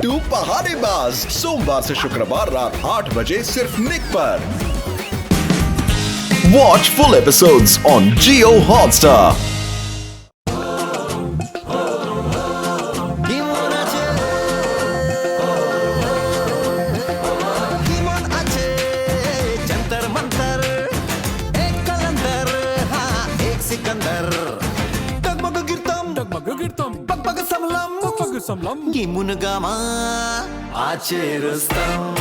बिट्टू पहाड़ीबाज, सोमवार से शुक्रवार रात 8 बजे सिर्फ निक पर। Watch full episodes on Jio Hotstar. Gimunagama Acherustam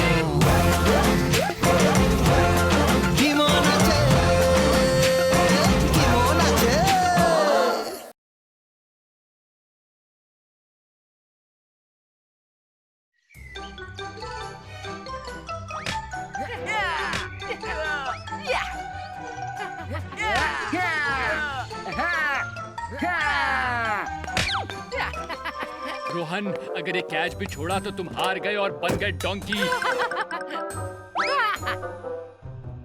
Rohan, अगर ये कैच भी छोड़ा तो तुम हार गए और बन गए डोंकी।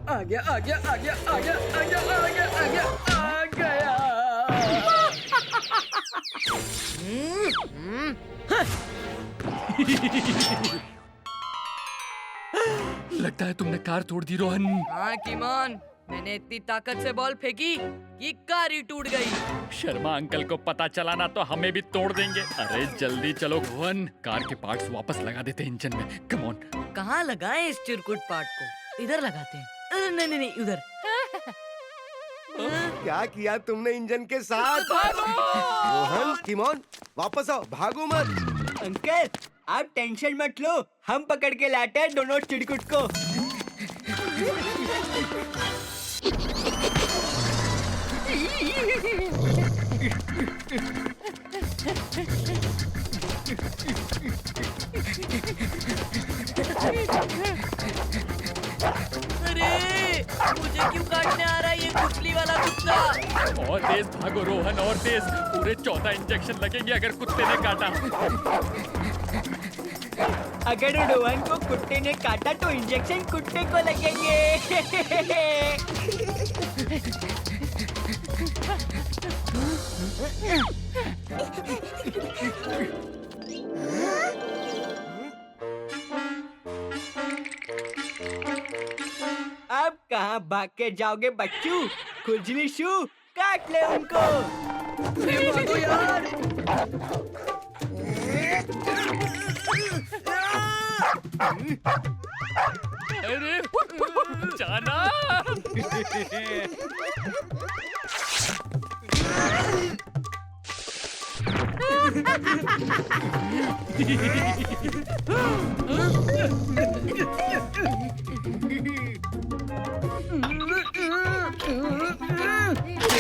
आ गया आ गया आ गया आ गया आ गया आ गया आ गया आ गया। लगता है तुमने कार तोड़ दी रोहन। हाँ कीमोन, मैंने इतनी ताकत से बॉल फेंकी कि कार ही टूट गई। शर्मा अंकल को पता चला ना तो हमें भी तोड़ देंगे। अरे जल्दी चलो रोहन, कार के पार्ट्स वापस लगा देते हैं इंजन में। Come on. कहाँ लगाएं इस चिरकुट पार्ट को? इधर लगाते हैं। नहीं नहीं नहीं, उधर। क्या किया तुमने इंजन के साथ? रोहन, कीमोन, वापस आओ, भागो मत। अंकल, आप टेंशन मत लो, हम पकड़ के लाते हैं दोनों चिरकुट को। अरे मुझे क्यों काटने आ रहा है ये कुचली वाला कुत्ता? और तेज भागो रोहन, और तेज। पूरे 14 इंजेक्शन लगेंगे अगर कुत्ते ने काटा। अगर रोहन को कुत्ते ने काटा तो इंजेक्शन कुत्ते को लगेंगे। अब कहाँ भाग के जाओगे बच्चू? खुजली शू, काट ले उनको। भागो यार। अरे जाना।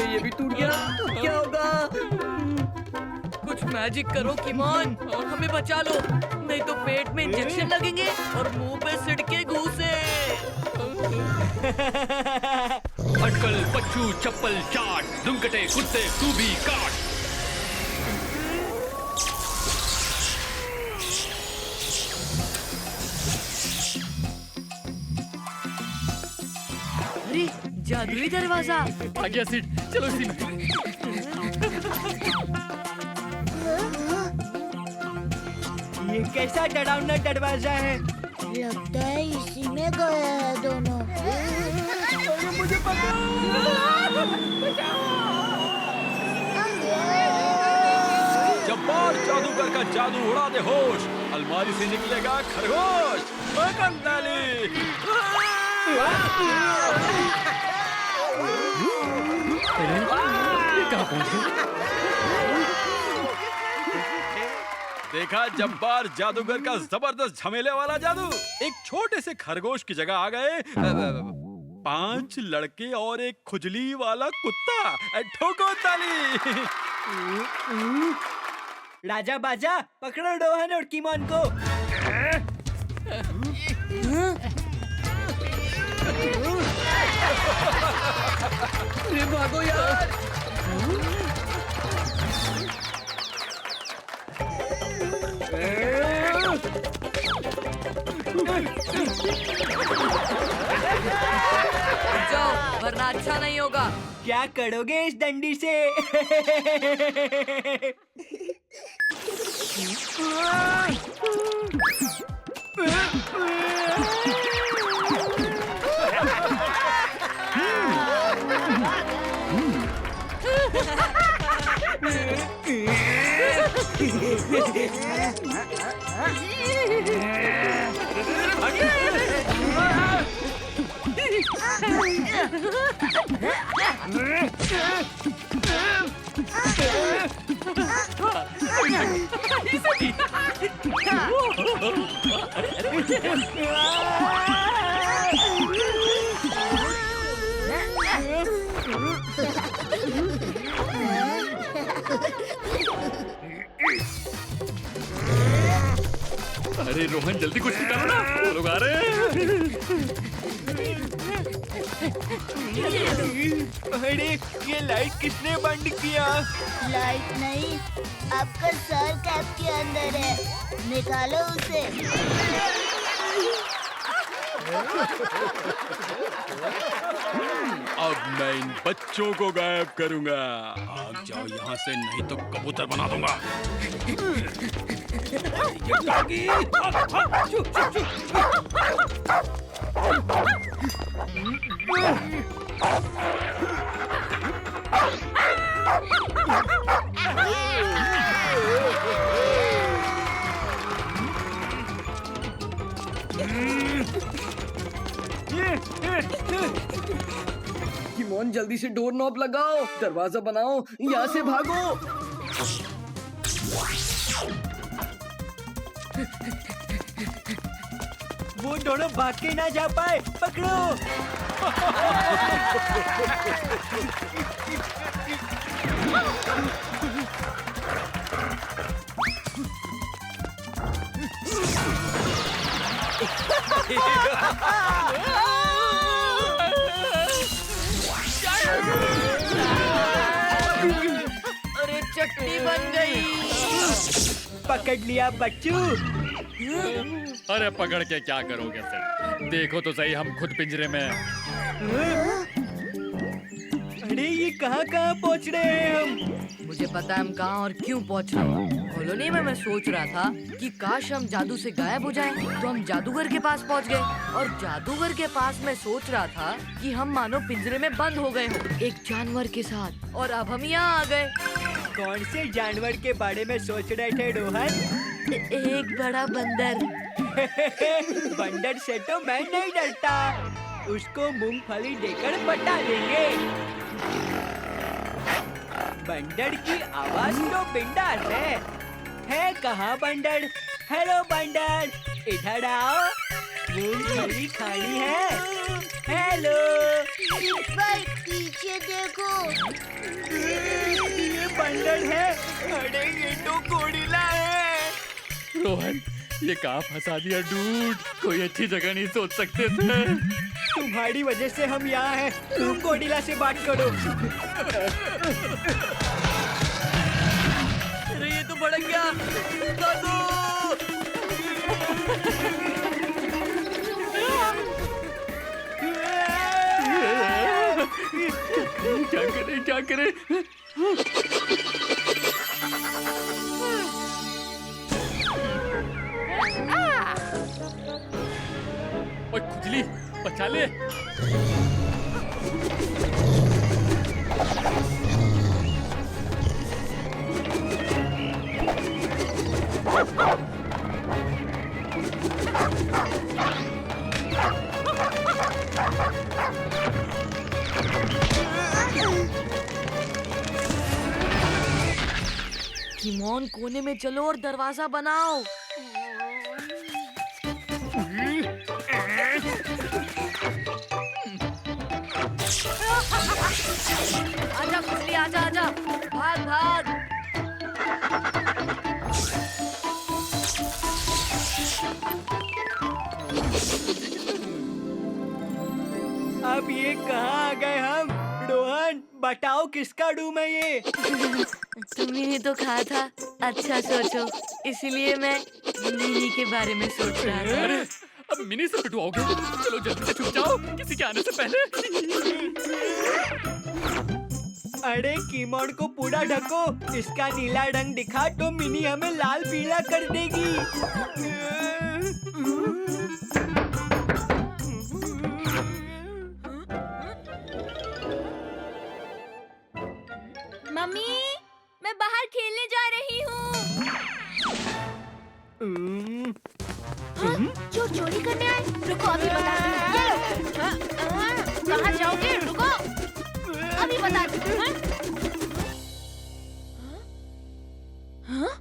ये भी टूट गया। क्या होगा? कुछ मैजिक करो कीमोन, हमें बचा लो, नहीं तो पेट में इंजेक्शन लगेंगे और मुंह पे सिड़के घूसे। अटकल पच्चू चप्पल चाट, दुमकटे कुत्ते तू भी काट। अरे जादुई दरवाजा। आ गया सीट, चलो इसी में। ये कैसा डरावना दरवाजा है? लगता है इसी में गए हैं दोनों। मुझे पता। जब्बार जादूगर का जादू उड़ा दे होश, अलमारी से निकलेगा खरगोश। देखा जब्बार जादूगर का जबरदस्त झमेले वाला जादू। एक छोटे से खरगोश की जगह आ गए 5 लड़के और एक खुजली वाला कुत्ता। ठोको ताली। राजा बाजा, पकड़ो रोहन और कीमोन को। अरे भागो यार। जाओ वरना अच्छा नहीं होगा। क्या करोगे इस डंडी से? अरे रोहन जल्दी कुछ निकालो ना, वो लोग आ रहे हैं। अरे ये लाइट किसने बंद किया? लाइट नहीं, आपका सर कैप के अंदर है, निकालो उसे। अब मैं इन बच्चों को गायब करूंगा। भाग जाओ यहाँ से, नहीं तो कबूतर बना दूंगा। किमोन जल्दी से डोर नॉब लगाओ, दरवाजा बनाओ, यहाँ से भागो। वो दोनों भाग के ना जा पाए, पकड़ो। अरे चटनी बन गई। पकड़ लिया बच्चू। अरे पकड़ के क्या करोगे सर? देखो तो सही, हम खुद पिंजरे में हैं। अरे ये कहाँ कहाँ पहुँच रहे हैं हम? मुझे पता है हम कहाँ और क्यों पहुँच रहे हैं। कॉलोनी में मैं सोच रहा था कि काश हम जादू से गायब हो जाएं, तो हम जादूगर के पास पहुँच गए। और जादूगर के पास मैं सोच रहा था कि हम मानो पिंजरे में बंद हो गए हो एक जानवर के साथ, और अब हम यहाँ आ गए। कौन से जानवर के बारे में सोच रहे थे रोहन? एक बड़ा बंदर। बंदर से तो मैं नहीं डरता, उसको मूंगफली देकर बता देंगे। बंदर की आवाज तो बिंदास है कहाँ बंदर? हेलो बंदर, इधर आओ, मूंगफली खानी है। हेलो भाई पीछे देखो। ये बंदर है। अरे ये तो गोरिल्ला है। रोहन, ये कहाँ फंसा दिया डूड? कोई अच्छी जगह नहीं सोच सकते थे? तुम्हारी वजह से हम यहाँ हैं। तुम गोरिल्ला से बात करो। अरे ये तो भड़क गया। भागो। क्या करें? ओए खुजली, बचा ले। किमोन कोने में चलो और दरवाजा बनाओ। आजा खुजली, आजा आजा, भाग भाग। अब ये कहाँ आ गए हम? रोहन बताओ किसका रूम है ये? तुमने ही तो कहा था अच्छा सोचो, इसीलिए मैं मिनी के बारे में सोच रहा था। अरे अब मिनी से पिटवाओगे? चलो जल्दी से छुप जाओ किसी के आने से पहले। अरे कीमोन को पूरा ढको, इसका नीला रंग दिखा तो मिनी हमें लाल पीला कर देगी। मम्मी, मैं बाहर खेलने जा रही हूँ। जो चोरी करने आए, रुको अभी बताती हूँ। ये लो। कहाँ जाओगे? रुको, अभी बताती हूँ। हाँ?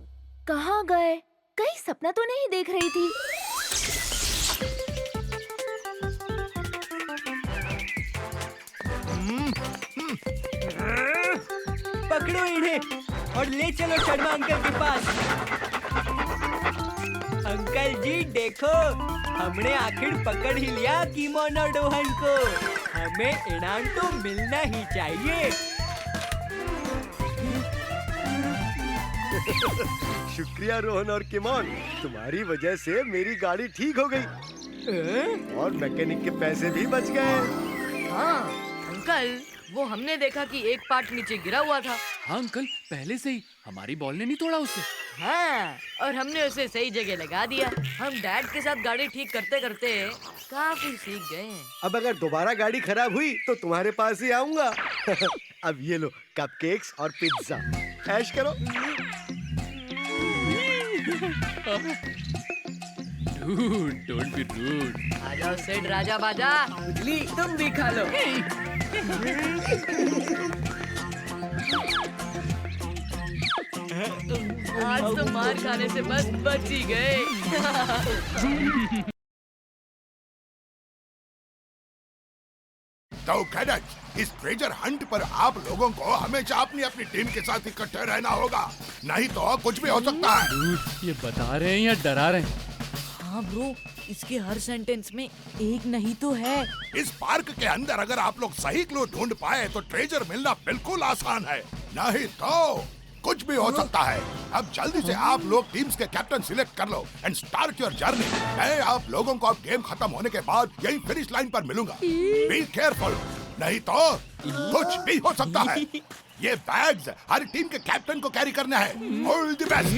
कहाँ गए? कहीं सपना तो नहीं देख रही थी? पकड़ो इन्हें और ले चलो शर्मा अंकल के पास। अंकल जी देखो, हमने आखिर पकड़ ही लिया कीमोन और रोहन को। हमें इनाम तो मिलना ही चाहिए। शुक्रिया रोहन और किमोन, तुम्हारी वजह से मेरी गाड़ी ठीक हो गई और मैकेनिक के पैसे भी बच गए। हाँ अंकल, वो हमने देखा कि एक पार्ट नीचे गिरा हुआ था। हाँ अंकल, पहले से ही हमारी बॉल ने नहीं तोड़ा उसे। हाँ, और हमने उसे सही जगह लगा दिया। हम डैड के साथ गाड़ी ठीक करते करते काफी सीख गए हैं। अब अगर दोबारा गाड़ी खराब हुई तो तुम्हारे पास ही आऊंगा। अब ये लो कपकेक्स और पिज्जा, ऐश करो। Don't be rude. आ जाओ सेठ राजा बाजा, उजली तुम भी खा लो। आज तो मार खाने से बस बच ही गए। तो कैडेट्स, इस ट्रेजर हंट पर आप लोगों को हमेशा अपनी अपनी टीम के साथ इकट्ठे रहना होगा, नहीं तो कुछ भी हो सकता है। ये बता रहे हैं या डरा रहे हैं? हाँ ब्रो, इसके हर सेंटेंस में एक नहीं तो है। इस पार्क के अंदर अगर आप लोग सही क्लू ढूंढ पाए तो ट्रेजर मिलना बिल्कुल आसान है, नहीं तो कुछ भी हो सकता है। अब जल्दी से आप लोग टीम्स के कैप्टन सिलेक्ट कर लो एंड स्टार्ट योर जर्नी। मैं आप लोगों को अब गेम खत्म होने के बाद यही फिनिश लाइन पर मिलूंगा। बी केयरफुल, नहीं तो कुछ भी हो सकता है। ये बैग्स हर टीम के कैप्टन को कैरी करना है। All the best.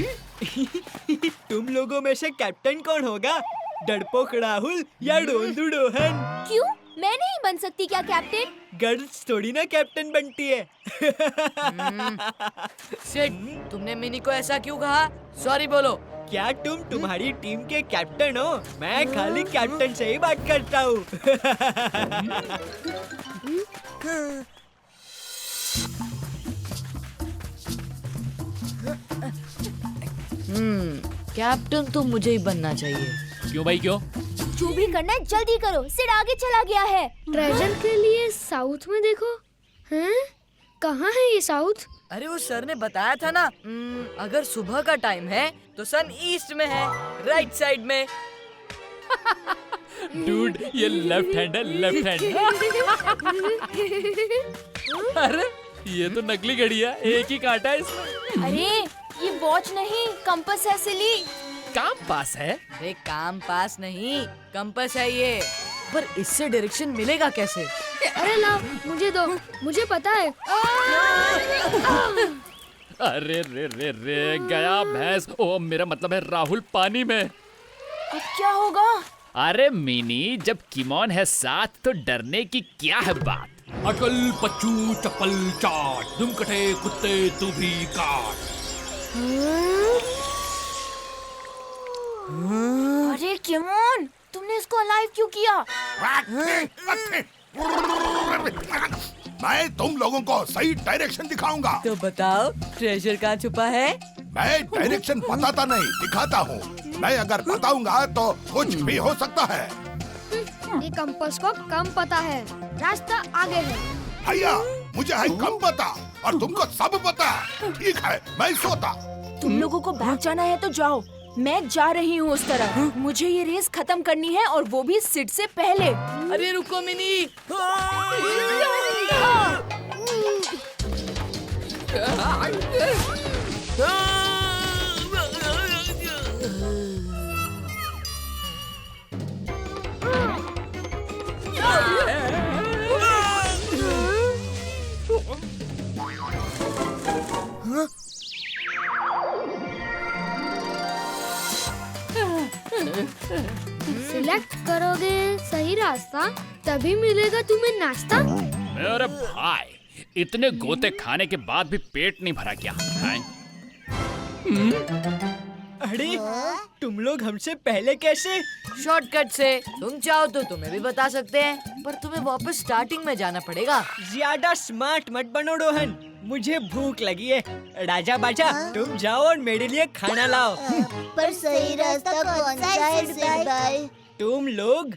तुम लोगों में से कैप्टन कौन होगा? डरपोक राहुल या डोलदू रोहन? क्यों? मैं नहीं बन सकती क्या कैप्टन? गर्ल्स थोड़ी ना कैप्टन बनती है। सेठ, तुमने मिनी को ऐसा क्यों कहा? सॉरी बोलो। क्या तुम तुम्हारी टीम के कैप्टन हो? मैं खाली कैप्टन से ही बात करता हूँ। कैप्टन तो मुझे ही बनना चाहिए। क्यों भाई क्यों? जो भी करना है जल्दी करो, सिर आगे चला गया है। ट्रेजर के लिए साउथ में देखो। हैं? कहाँ है ये साउथ? अरे वो सर ने बताया था ना, अगर सुबह का टाइम है तो सन ईस्ट में है, राइट साइड में। डूड, ये लेफ्ट हैंड है, लेफ्ट हैंड। अरे ये तो नकली घड़ी है, एक ही कांटा है इसमें। अरे ये वॉच नहीं, कंपास है सिली। काम पास है। अरे काम पास नहीं, कंपास है ये। पर इससे डायरेक्शन मिलेगा कैसे? अरे लाओ, मुझे दो, मुझे पता है। अरे रे रे रे, गया भैंस। ओ मेरा मतलब है राहुल पानी में। अब क्या होगा? अरे मिनी, जब किमोन है साथ तो डरने की क्या है बात। अटल पच्चू चप्पल चाट, दुम कटे कुत्ते तू भी काट। अरे किमोन, तुमने इसको अलाइव क्यों किया? मैं तुम लोगों को सही डायरेक्शन दिखाऊंगा। तो बताओ ट्रेजर कहाँ छुपा है? मैं डायरेक्शन बताता नहीं, दिखाता हूँ। मैं अगर बताऊंगा तो कुछ भी हो सकता है। ये कंपास को कम पता है, रास्ता आगे है। भैया, मुझे है कम पता और तुमको सब पता। ठीक है, मैं सोता। तुम लोगों को भाग जाना है तो जाओ, मैं जा रही हूँ उस तरफ। मुझे ये रेस खत्म करनी है और वो भी सिड से पहले। अरे रुको मिनी। सिलेक्ट करोगे सही रास्ता, तभी मिलेगा तुम्हें नाश्ता। मेरे भाई, इतने गोते खाने के बाद भी पेट नहीं भरा क्या? अरे तुम लोग हमसे पहले कैसे? शॉर्टकट से। तुम चाहो तो तुम्हें भी बता सकते हैं, पर तुम्हें वापस स्टार्टिंग में जाना पड़ेगा। ज्यादा स्मार्ट मत बनो रोहन, मुझे भूख लगी है। राजा बाजा तुम जाओ और मेरे लिए खाना लाओ। पर सही रास्ता कौन सा है सिड भाई? तुम लोग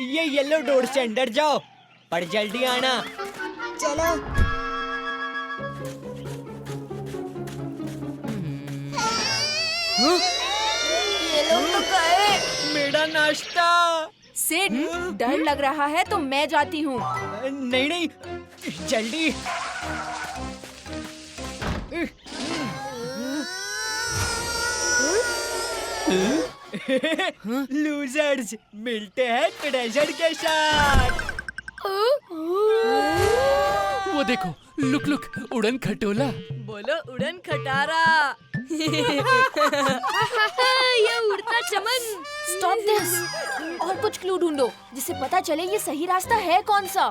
ये येलो डोर से अंदर जाओ, पर जल्दी आना। चलो। ये लोग तो गए। मेरा नाश्ता। सिड, डर लग रहा है तो मैं जाती हूँ। नहीं नहीं, जल्दी। लूजर्स, मिलते हैं ट्रेजर के साथ। वो देखो, लुक लुक, उड़न खटोला। बोलो उड़न खटारा। ये उड़ता चमन। Stop this. और कुछ क्लू ढूंढो जिससे पता चले ये सही रास्ता है कौन सा।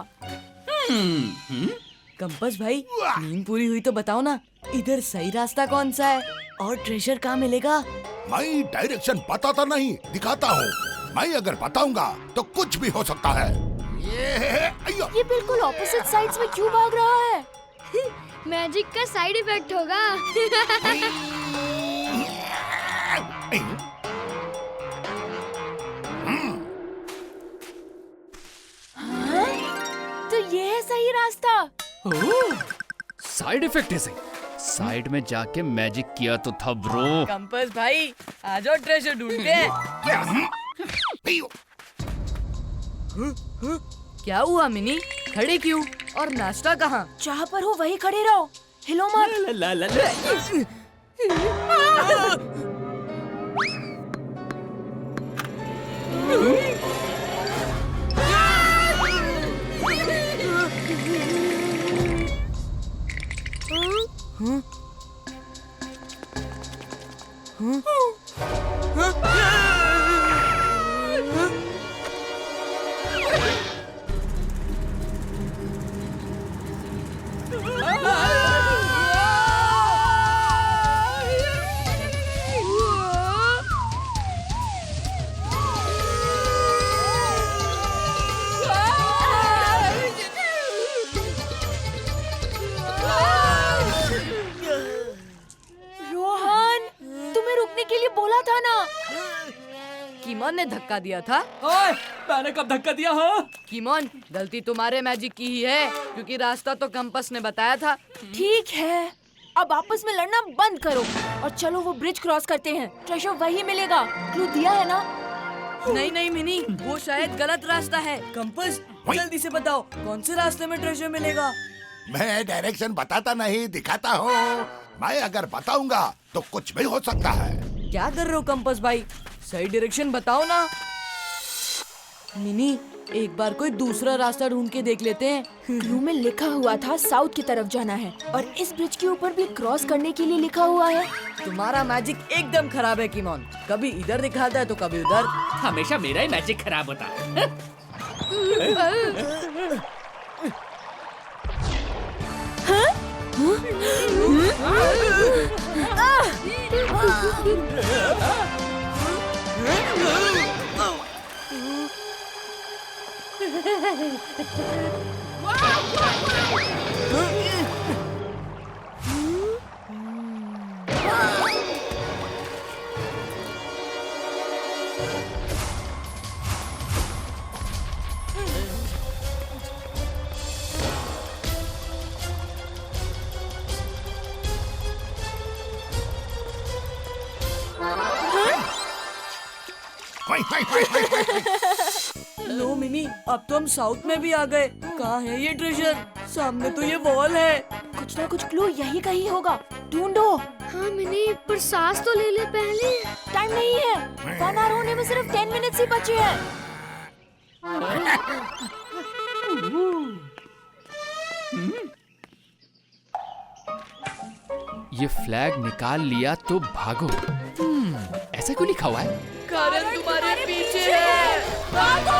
कंपास भाई, नींद पूरी हुई तो बताओ ना, इधर सही रास्ता कौन सा है और ट्रेजर कहाँ मिलेगा? मैं डायरेक्शन बताता नहीं, दिखाता हूँ। मैं अगर बताऊंगा तो कुछ भी हो सकता है। ये बिल्कुल ऑपोजिट साइड्स में क्यों भाग रहा है? मैजिक का साइड इफेक्ट होगा। तो ये है सही रास्ता। साइड इफेक्ट है सही। साइड में जाके मैजिक किया तो था ब्रो। कंपास भाई, आ जाओ ट्रेजर ढूंढते हैं। क्या हुआ मिनी? खड़े क्यों? और नाश्ता कहाँ? जहाँ पर हो वही खड़े रहो, हिलो मत। ला ला ला। रोहन, तुम्हें रुकने के लिए बोला था ना। कीमोन ने धक्का दिया था। ओए, मैंने कब धक्का दिया? हाँ, कीमोन, गलती तुम्हारे मैजिक की ही है, क्योंकि रास्ता तो कंपास ने बताया था। ठीक है, अब आपस में लड़ना बंद करो और चलो वो ब्रिज क्रॉस करते हैं। ट्रेजर वही मिलेगा, क्लू दिया है ना। नहीं नहीं मिनी, वो शायद गलत रास्ता है। कंपास, जल्दी से बताओ कौन से रास्ते में ट्रेजर मिलेगा? मैं डायरेक्शन बताता नहीं, दिखाता हूँ। मैं अगर बताऊंगा तो कुछ भी हो सकता है। क्या कर रहे हो कंपास भाई? सही डायरेक्शन बताओ ना। मिनी, एक बार कोई दूसरा रास्ता ढूंढ के देख लेते हैं। क्लू में लिखा हुआ था साउथ की तरफ जाना है और इस ब्रिज के ऊपर भी क्रॉस करने के लिए लिखा हुआ है। तुम्हारा मैजिक एकदम खराब है कीमोन, कभी इधर दिखाता है तो कभी उधर। हमेशा मेरा ही मैजिक खराब होता है। लो मिनी, अब तो हम साउथ में भी आ गए। कहाँ है ये ट्रेजर? सामने तो ये वॉल है। कुछ ना कुछ क्लू यही कहीं होगा, ढूंढो। हाँ मिनी, पर सांस तो ले ले पहले। टाइम नहीं है, 1 आवर होने में सिर्फ 10 मिनट्स ही बचे हैं। ये फ्लैग निकाल लिया तो भागो। ऐसा क्यों लिखा हुआ है? कारण तुम्हारे पीछे है। भागो!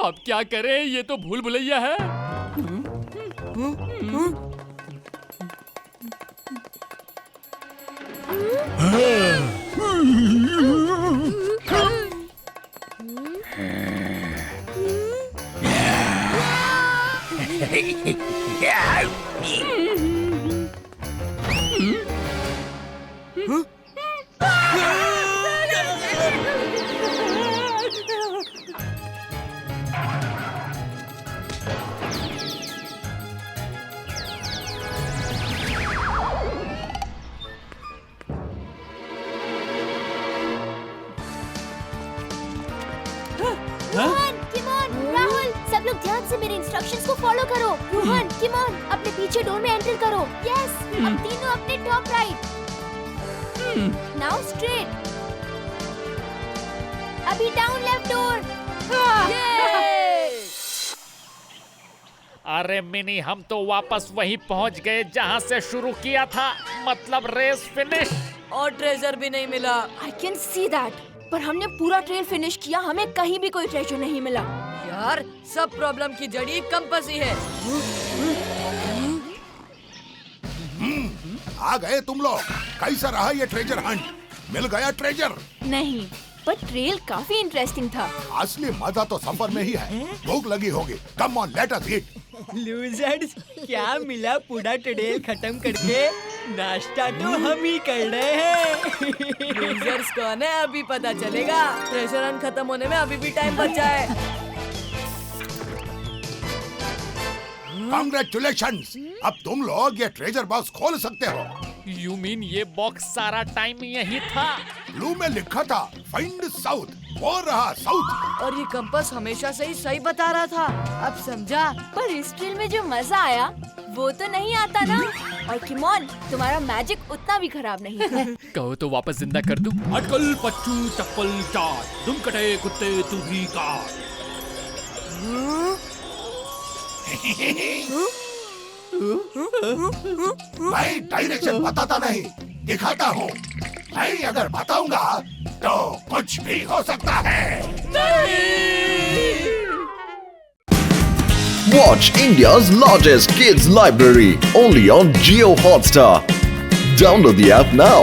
अब क्या करें, ये तो भूल भुलैया है। रोहन, किमोन, राहुल, सब लोग ध्यान से मेरे इंस्ट्रक्शंस को फॉलो करो। रोहन, किमोन, अपने पीछे डोर में एंटर करो। यस, अब तीनों अपने टॉप राइट। Now straight. अभी डाउन लेफ्ट डोर। अरे मिनी, हम तो वापस वहीं पहुंच गए जहां से शुरू किया था, मतलब रेस फिनिश। और ट्रेजर भी नहीं मिला। I can see that. पर हमने पूरा ट्रेल फिनिश किया, हमें कहीं भी कोई ट्रेजर नहीं मिला। यार, सब प्रॉब्लम की जड़ी कंपास ही है। आ गए तुम लोग। कैसा रहा ये ट्रेजर हंट? मिल गया ट्रेजर? नहीं, पर ट्रेल काफी इंटरेस्टिंग था। असली मजा तो सफर में ही है। भूख लगी होगी। Come on, let us eat. Losers, क्या मिला पूरा ट्रेल खत्म करके? नाश्ता तो हम ही कर रहे हैं। लूजर्स कौन है अभी पता चलेगा। ट्रेजर हंट खत्म होने में अभी भी टाइम बचा है। कांग्रेचुलेशंस, अब तुम लोग ये ट्रेजर बॉक्स खोल सकते हो। यू मीन ये बॉक्स सारा टाइम यही था? ब्लू में लिखा था फाइंड साउथ, वो रहा साउथ। और ये कंपास हमेशा से ही सही बता रहा था। अब समझा। पर इस ट्रेल में जो मजा आया वो तो नहीं आता ना। और किमोन, तुम्हारा मैजिक उतना भी खराब नहीं था। कहो तो वापस जिंदा कर दूं। अटकल पच्चू चप्पल चाट, तुम कटे कुत्ते तू भी काट। मैं डायरेक्शन बताता नहीं, दिखाता हूँ। मैं अगर बताऊंगा तो कुछ भी हो सकता है। Watch India's largest kids library only on Jio Hotstar. Download the app now.